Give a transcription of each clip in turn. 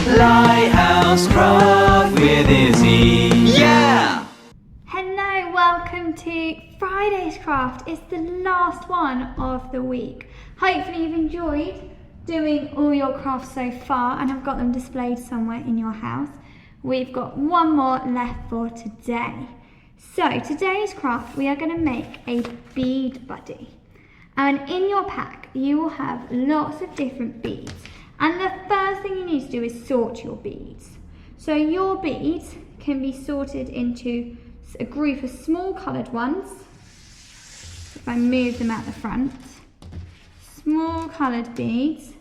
Lighthouse Craft with Izzy. Yeah! Hello, welcome to Friday's craft. It's the last one of the week. Hopefully you've enjoyed doing all your crafts so far and have got them displayed somewhere in your house. We've got one more left for today. So today's craft, we are going to make a bead buddy. And in your pack, you will have lots of different beads. And the first thing you need to do is sort your beads. So your beads can be sorted into a group of small coloured ones. If I move them out the front, small coloured beads.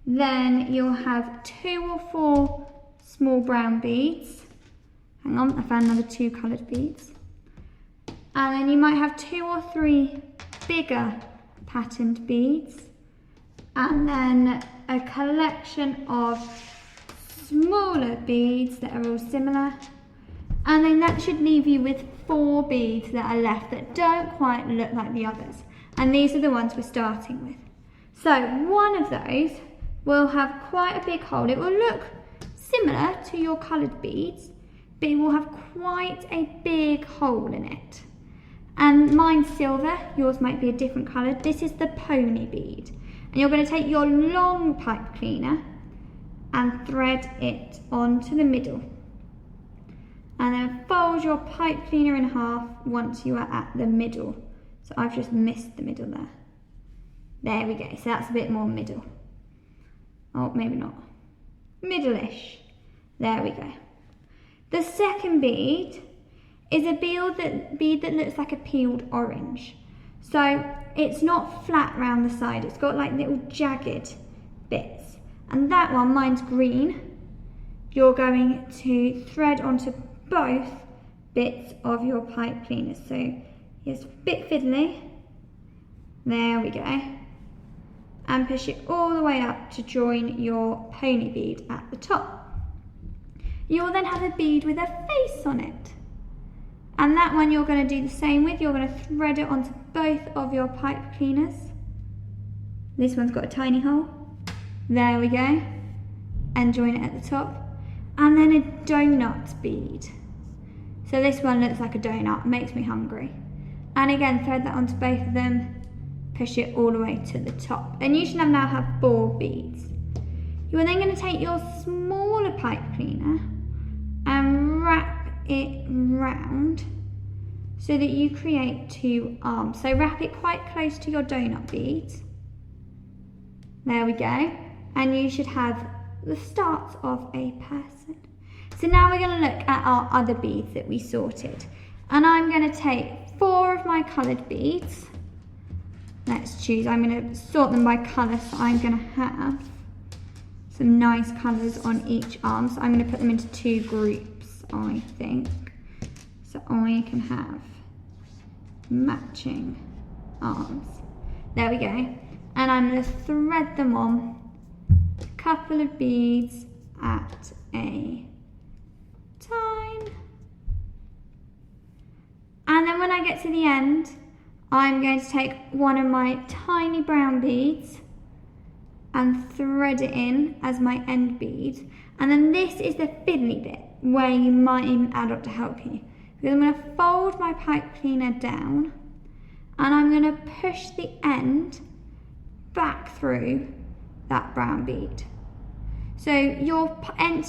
Then you'll have 2 or 4 small brown beads. Hang on, I found another 2 coloured beads. And then you might have 2 or 3 bigger patterned beads. And then a collection of smaller beads that are all similar. And then that should leave you with 4 beads that are left that don't quite look like the others. And these are the ones we're starting with. So one of those will have quite a big hole. It will look similar to your coloured beads, but it will have quite a big hole in it. And mine's silver, yours might be a different colour. This is the pony bead. And you're going to take your long pipe cleaner and thread it onto the middle. And then fold your pipe cleaner in half once you are at the middle. So I've just missed the middle there. There we go, so that's a bit more middle. Oh, maybe not. Middle-ish. There we go. The second bead is a bead that looks like a peeled orange. So it's not flat round the side, it's got like little jagged bits. And that one, mine's green, you're going to thread onto both bits of your pipe cleaner. So it's a bit fiddly. There we go. And push it all the way up to join your pony bead at the top. You will then have a bead with a face on it. And that one you're going to do the same with. You're going to thread it onto both of your pipe cleaners. This one's got a tiny hole. There we go. And join it at the top. And then a donut bead. So this one looks like a donut, makes me hungry. And again, thread that onto both of them. Push it all the way to the top. And you should now have 4 beads. You are then going to take your smaller pipe cleaner and wrap it round so that you create 2 arms. So wrap it quite close to your donut beads. There we go. And you should have the start of a person. So now we're going to look at our other beads that we sorted. And I'm going to take 4 of my coloured beads. Let's choose, I'm going to sort them by colour, so I'm going to have some nice colours on each arm. So I'm going to put them into 2 groups, I think. So I can have matching arms. There we go. And I'm going to thread them on a couple of beads at a time. And then when I get to the end, I'm going to take one of my tiny brown beads and thread it in as my end bead. And then this is the fiddly bit where you might need an adult to help you. Because I'm going to fold my pipe cleaner down and I'm going to push the end back through that brown bead. So your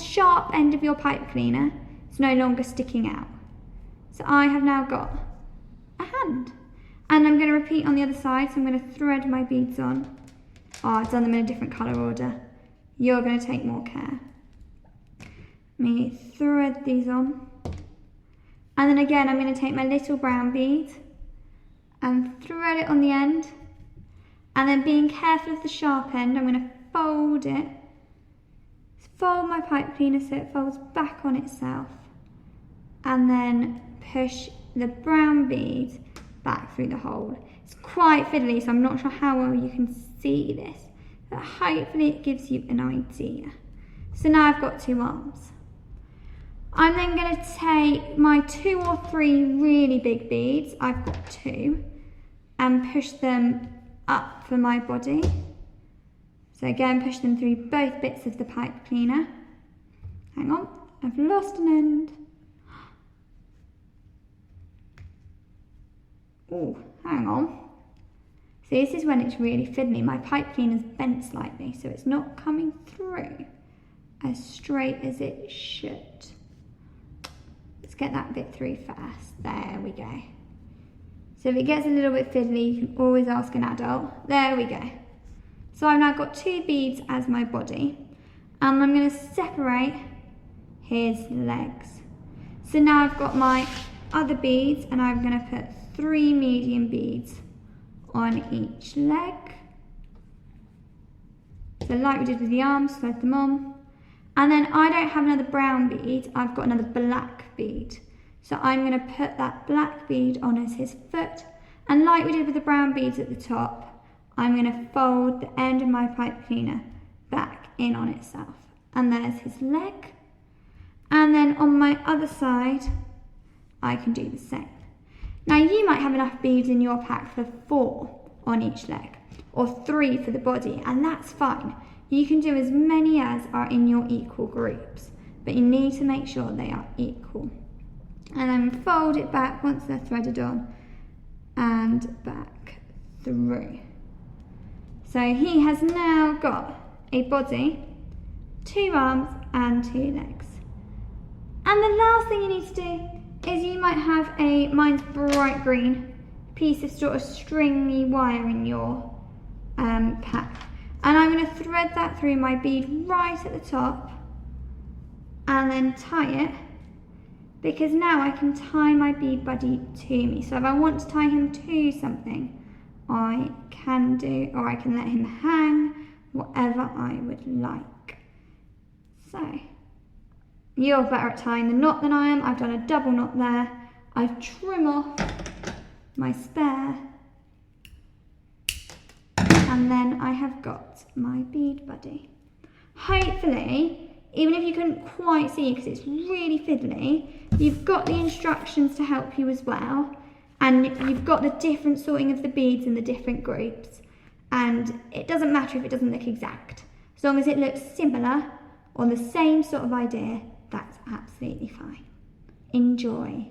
sharp end of your pipe cleaner is no longer sticking out. So I have now got a hand. And I'm going to repeat on the other side, so I'm going to thread my beads on. Oh, I've done them in a different colour order. You're going to take more care. Let me thread these on. And then again, I'm going to take my little brown bead and thread it on the end. And then being careful of the sharp end, I'm going to fold it. Fold my pipe cleaner so it folds back on itself. And then push the brown bead back through the hole. It's quite fiddly, so I'm not sure how well you can see this, but hopefully it gives you an idea. So now I've got 2 arms. I'm then going to take my 2 or 3 really big beads, I've got 2, and push them up for my body. So again, push them through both bits of the pipe cleaner. Hang on, I've lost an end. Oh, hang on. See, this is when it's really fiddly. My pipe cleaner's bent slightly, so it's not coming through as straight as it should. Let's get that bit through first. There we go. So if it gets a little bit fiddly, you can always ask an adult. There we go. So I've now got 2 beads as my body, and I'm going to separate his legs. So now I've got my other beads, and I'm going to put 3 medium beads on each leg. So like we did with the arms, thread them on. And then I don't have another brown bead, I've got another black bead. So I'm going to put that black bead on as his foot. And like we did with the brown beads at the top, I'm going to fold the end of my pipe cleaner back in on itself. And there's his leg. And then on my other side, I can do the same. Now you might have enough beads in your pack for 4 on each leg, or 3 for the body, and that's fine. You can do as many as are in your equal groups, but you need to make sure they are equal. And then fold it back once they're threaded on, and back through. So he has now got a body, 2 arms and 2 legs. And the last thing you need to do is you might have mine's bright green, piece of sort of stringy wire in your pack. And I'm going to thread that through my bead right at the top and then tie it, because now I can tie my bead buddy to me. So if I want to tie him to something, I can do, or I can let him hang, whatever I would like. So you're better at tying the knot than I am. I've done a double knot there. I've trimmed off my spare. And then I have got my bead buddy. Hopefully, even if you couldn't quite see because it's really fiddly, you've got the instructions to help you as well. And you've got the different sorting of the beads in the different groups. And it doesn't matter if it doesn't look exact. As long as it looks similar or the same sort of idea, that's absolutely fine. Enjoy.